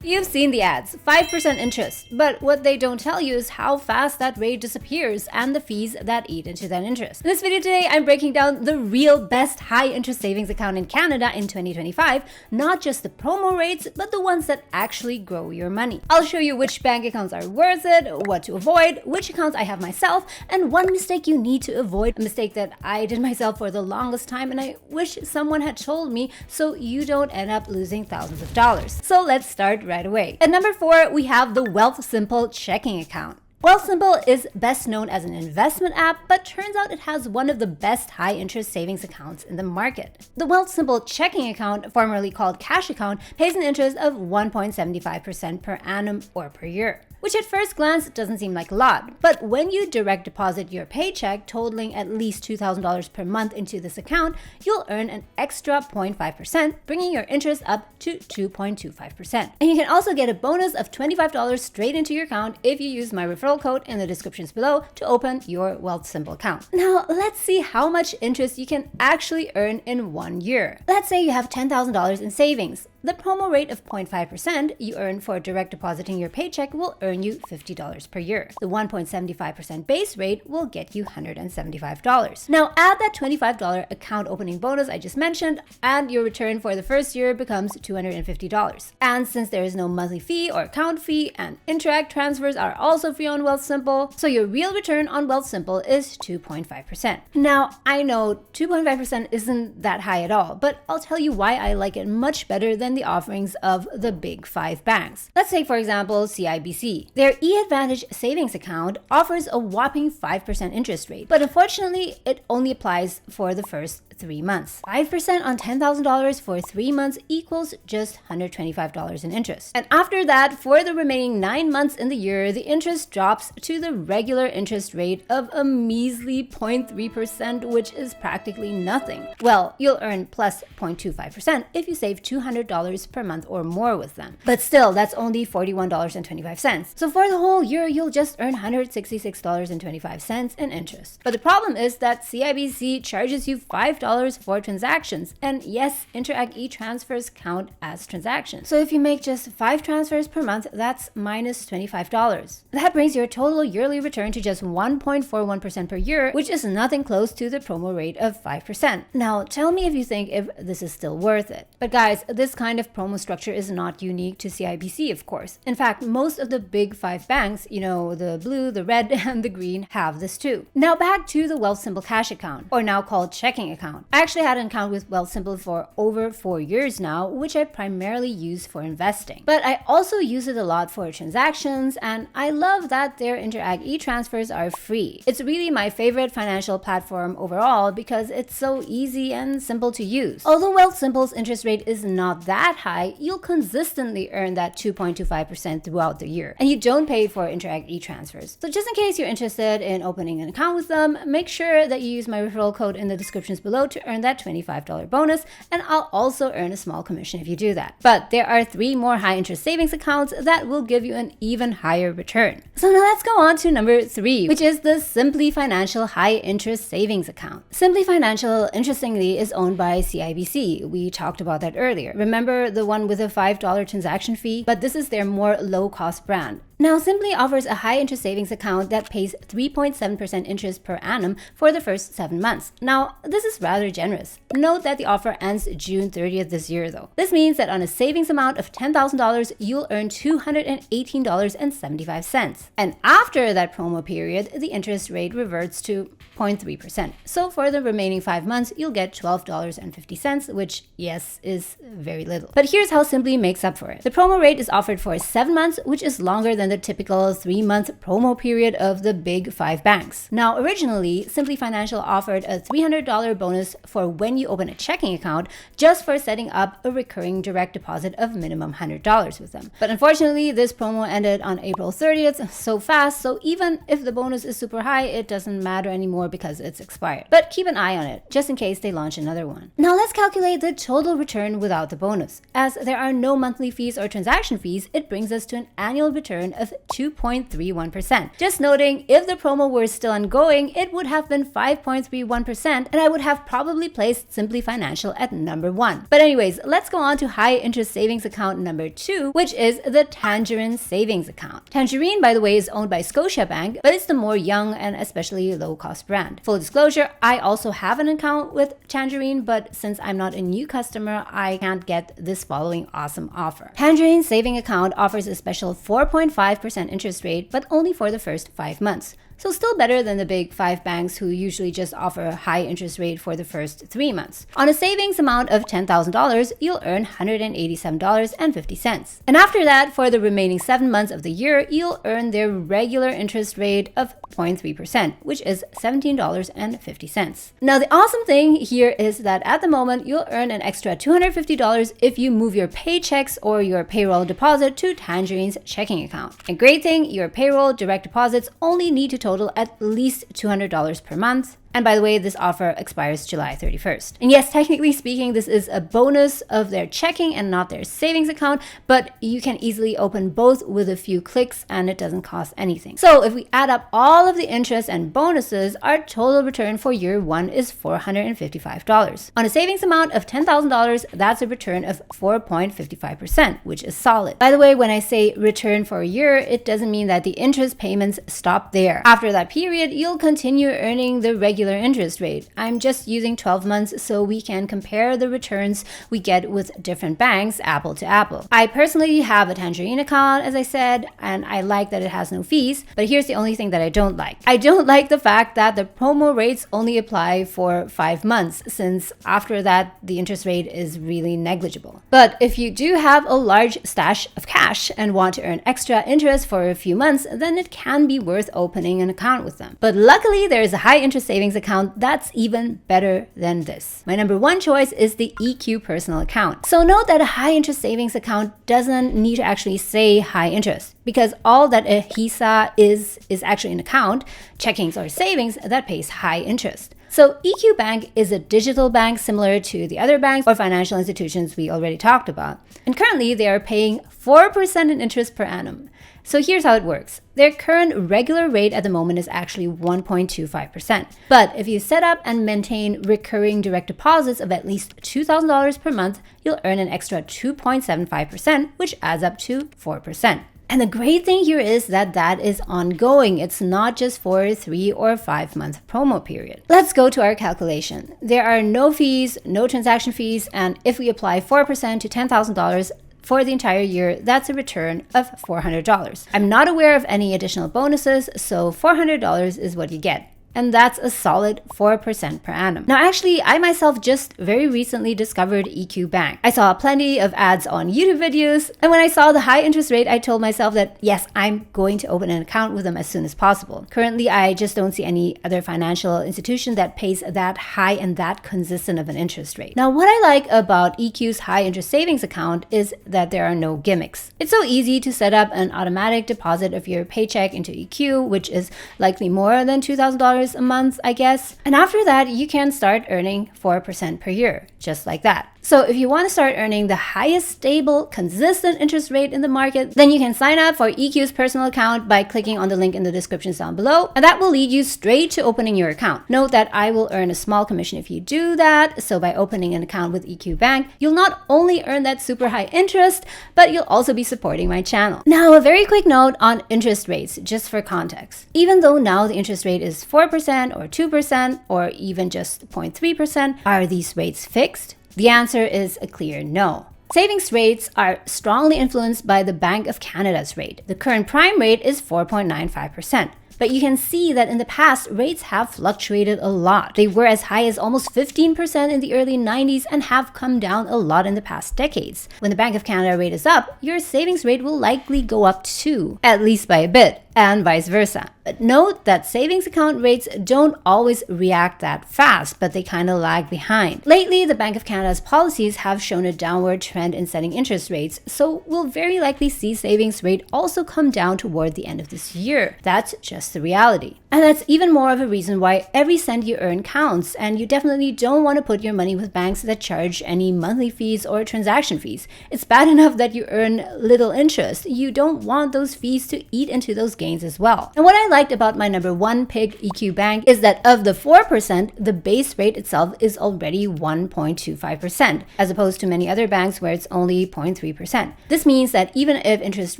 You've seen the ads, 5% interest, but what they don't tell you is how fast that rate disappears and the fees that eat into that interest. In this video today, I'm breaking down the real best high-interest savings account in Canada in 2025, not just the promo rates, but the ones that actually grow your money. I'll show you which bank accounts are worth it, what to avoid, which accounts I have myself, and one mistake you need to avoid, a mistake that I did myself for the longest time and I wish someone had told me so you don't end up losing thousands of dollars. So let's start right away. At number 4, we have the Wealthsimple checking account. Wealthsimple is best known as an investment app, but turns out it has one of the best high-interest savings accounts in the market. The Wealthsimple checking account, formerly called cash account, pays an interest of 1.75% per annum or per year, which at first glance doesn't seem like a lot. But when you direct deposit your paycheck totaling at least $2,000 per month into this account, you'll earn an extra 0.5%, bringing your interest up to 2.25%. And you can also get a bonus of $25 straight into your account if you use my referral code in the descriptions below to open your Wealthsimple account. Now, let's see how much interest you can actually earn in 1 year. Let's say you have $10,000 in savings. The promo rate of 0.5% you earn for direct depositing your paycheck will earn you $50 per year. The 1.75% base rate will get you $175. Now add that $25 account opening bonus I just mentioned, and your return for the first year becomes $250. And since there is no monthly fee or account fee, and Interact transfers are also free on Wealthsimple, so your real return on Wealthsimple is 2.5%. Now, I know 2.5% isn't that high at all, but I'll tell you why I like it much better than the offerings of the big 5 banks. Let's take, for example, CIBC. Their e-Advantage savings account offers a whopping 5% interest rate, but unfortunately, it only applies for the first 3 months. 5% on $10,000 for 3 months equals just $125 in interest. And after that, for the remaining 9 months in the year, the interest drops to the regular interest rate of a measly 0.3%, which is practically nothing. Well, you'll earn plus 0.25% if you save $200 per month or more with them. But still, that's only $41.25. So for the whole year, you'll just earn $166.25 in interest. But the problem is that CIBC charges you $5 for transactions. And yes, Interact e-transfers count as transactions. So if you make just 5 transfers per month, that's minus $25. That brings your total yearly return to just 1.41% per year, which is nothing close to the promo rate of 5%. Now, tell me if you think if this is still worth it. But guys, this kind of promo structure is not unique to CIBC, of course. In fact, most of the big 5 banks, the blue, the red, and the green, have this too. Now back to the Wealthsimple cash account, or now called checking account. I actually had an account with Wealthsimple for over 4 years now, which I primarily use for investing. But I also use it a lot for transactions, and I love that their Interact e-transfers are free. It's really my favorite financial platform overall because it's so easy and simple to use. Although Wealthsimple's interest rate is not that high, you'll consistently earn that 2.25% throughout the year, and you don't pay for Interact e-transfers. So just in case you're interested in opening an account with them, make sure that you use my referral code in the descriptions below to earn that $25 bonus, and I'll also earn a small commission if you do that. But there are 3 more high-interest savings accounts that will give you an even higher return. So now let's go on to number 3, which is the Simplii Financial high-interest savings account. Simplii Financial, interestingly, is owned by CIBC. We talked about that earlier. Remember the one with a $5 transaction fee? But this is their more low-cost brand. Now, Simplii offers a high-interest savings account that pays 3.7% interest per annum for the first 7 months. Now, this is rather generous. Note that the offer ends June 30th this year, though. This means that on a savings amount of $10,000, you'll earn $218.75. And after that promo period, the interest rate reverts to 0.3%. So for the remaining 5 months, you'll get $12.50, which, yes, is very little. But here's how Simplii makes up for it. The promo rate is offered for 7 months, which is longer than the typical 3-month promo period of the big 5 banks. Now, originally, Simplii Financial offered a $300 bonus for when you open a checking account just for setting up a recurring direct deposit of minimum $100 with them. But unfortunately, this promo ended on April 30th so fast, so even if the bonus is super high, it doesn't matter anymore because it's expired. But keep an eye on it, just in case they launch another one. Now let's calculate the total return without the bonus. As there are no monthly fees or transaction fees, it brings us to an annual return of 2.31%. Just noting, if the promo were still ongoing, it would have been 5.31%, and I would have probably placed Simplii Financial at number 1. But anyways, let's go on to high interest savings account number 2, which is the Tangerine savings account. Tangerine, by the way, is owned by Scotiabank, but it's the more young and especially low-cost brand. Full disclosure, I also have an account with Tangerine, but since I'm not a new customer, I can't get this following awesome offer. Tangerine saving account offers a special 4.5% interest rate, but only for the first 5 months. So still better than the big 5 banks who usually just offer a high interest rate for the first 3 months. On a savings amount of $10,000, you'll earn $187.50. And after that, for the remaining 7 months of the year, you'll earn their regular interest rate of 0.3%, which is $17.50. Now, the awesome thing here is that at the moment, you'll earn an extra $250 if you move your paychecks or your payroll deposit to Tangerine's checking account. And great thing, your payroll direct deposits only need to total at least $200 per month. And by the way, this offer expires July 31st. And yes, technically speaking, this is a bonus of their checking and not their savings account, but you can easily open both with a few clicks and it doesn't cost anything. So if we add up all of the interest and bonuses, our total return for year 1 is $455. On a savings amount of $10,000, that's a return of 4.55%, which is solid. By the way, when I say return for a year, it doesn't mean that the interest payments stop there. After that period, you'll continue earning the regular interest rate. I'm just using 12 months so we can compare the returns we get with different banks, apple to apple. I personally have a Tangerine account, as I said, and I like that it has no fees, but here's the only thing that I don't like. I don't like the fact that the promo rates only apply for 5 months, since after that, the interest rate is really negligible. But if you do have a large stash of cash and want to earn extra interest for a few months, then it can be worth opening an account with them. But luckily, there is a high interest savings account that's even better than this. My number 1 choice is the EQ personal account. So note that a high interest savings account doesn't need to actually say high interest, because all that a HISA is actually an account, checkings or savings, that pays high interest. So EQ Bank is a digital bank similar to the other banks or financial institutions we already talked about. And currently they are paying 4% in interest per annum. So here's how it works. Their current regular rate at the moment is actually 1.25%. But if you set up and maintain recurring direct deposits of at least $2,000 per month, you'll earn an extra 2.75%, which adds up to 4%. And the great thing here is that that is ongoing. It's not just for a 3 or 5 month promo period. Let's go to our calculation. There are no fees, no transaction fees, and if we apply 4% to $10,000, for the entire year, that's a return of $400. I'm not aware of any additional bonuses, so $400 is what you get. And that's a solid 4% per annum. Now, actually, I myself just very recently discovered EQ Bank. I saw plenty of ads on YouTube videos, and when I saw the high interest rate, I told myself that yes, I'm going to open an account with them as soon as possible. Currently, I just don't see any other financial institution that pays that high and that consistent of an interest rate. Now, what I like about EQ's high interest savings account is that there are no gimmicks. It's so easy to set up an automatic deposit of your paycheck into EQ, which is likely more than $2,000 a month, I guess. And after that, you can start earning 4% per year, just like that. So if you want to start earning the highest stable, consistent interest rate in the market, then you can sign up for EQ's personal account by clicking on the link in the description down below, and that will lead you straight to opening your account. Note that I will earn a small commission if you do that. So by opening an account with EQ Bank, you'll not only earn that super high interest, but you'll also be supporting my channel. Now, a very quick note on interest rates, just for context. Even though now the interest rate is 4% or 2% or even just 0.3%, are these rates fixed? The answer is a clear no. Savings rates are strongly influenced by the Bank of Canada's rate. The current prime rate is 4.95%. But you can see that in the past, rates have fluctuated a lot. They were as high as almost 15% in the early 90s and have come down a lot in the past decades. When the Bank of Canada rate is up, your savings rate will likely go up too, at least by a bit. and vice versa. But note that savings account rates don't always react that fast, but they kind of lag behind. Lately, the Bank of Canada's policies have shown a downward trend in setting interest rates, so we'll very likely see savings rate also come down toward the end of this year. That's just the reality. And that's even more of a reason why every cent you earn counts, and you definitely don't want to put your money with banks that charge any monthly fees or transaction fees. It's bad enough that you earn little interest. You don't want those fees to eat into those gains as well. And what I liked about my number one pick, EQ Bank, is that of the 4%, the base rate itself is already 1.25%, as opposed to many other banks where it's only 0.3%. This means that even if interest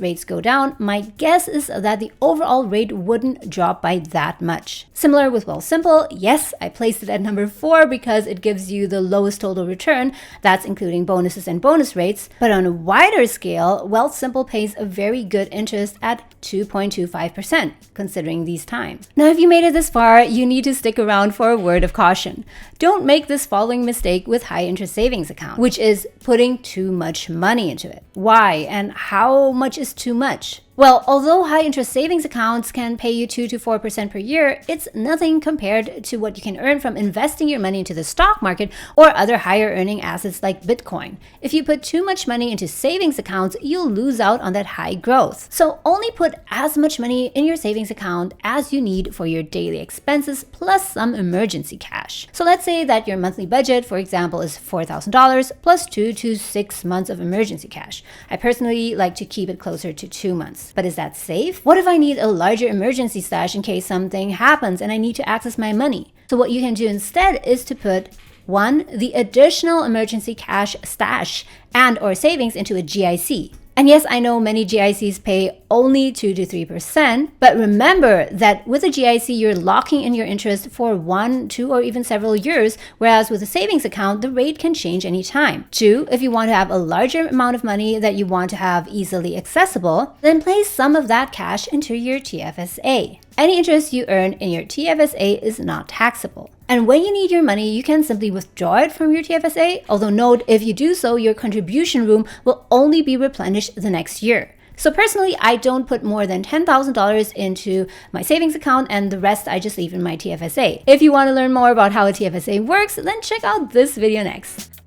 rates go down, my guess is that the overall rate wouldn't drop by that much. Similar with Wealthsimple, yes, I placed it at number 4 because it gives you the lowest total return, that's including bonuses and bonus rates, but on a wider scale, Wealthsimple pays a very good interest at 2.25%, considering these times. Now, if you made it this far, you need to stick around for a word of caution. Don't make this following mistake with high interest savings account, which is putting too much money into it. Why and how much is too much? Well, although high interest savings accounts can pay you 2 to 4% per year, it's nothing compared to what you can earn from investing your money into the stock market or other higher earning assets like Bitcoin. If you put too much money into savings accounts, you'll lose out on that high growth. So only put as much money in your savings account as you need for your daily expenses plus some emergency cash. So let's say that your monthly budget, for example, is $4,000 plus 2 to 6 months of emergency cash. I personally like to keep it closer to 2 months. But is that safe? What if I need a larger emergency stash in case something happens and I need to access my money? So what you can do instead is to put 1, the additional emergency cash stash and or savings into a GIC. And yes, I know many GICs pay only 2 to 3%, but remember that with a GIC, you're locking in your interest for 1, 2, or even several years, whereas with a savings account, the rate can change anytime. 2, if you want to have a larger amount of money that you want to have easily accessible, then place some of that cash into your TFSA. Any interest you earn in your TFSA is not taxable. And when you need your money, you can simply withdraw it from your TFSA, although note, if you do so, your contribution room will only be replenished the next year. So personally, I don't put more than $10,000 into my savings account and the rest I just leave in my TFSA. If you want to learn more about how a TFSA works, then check out this video next.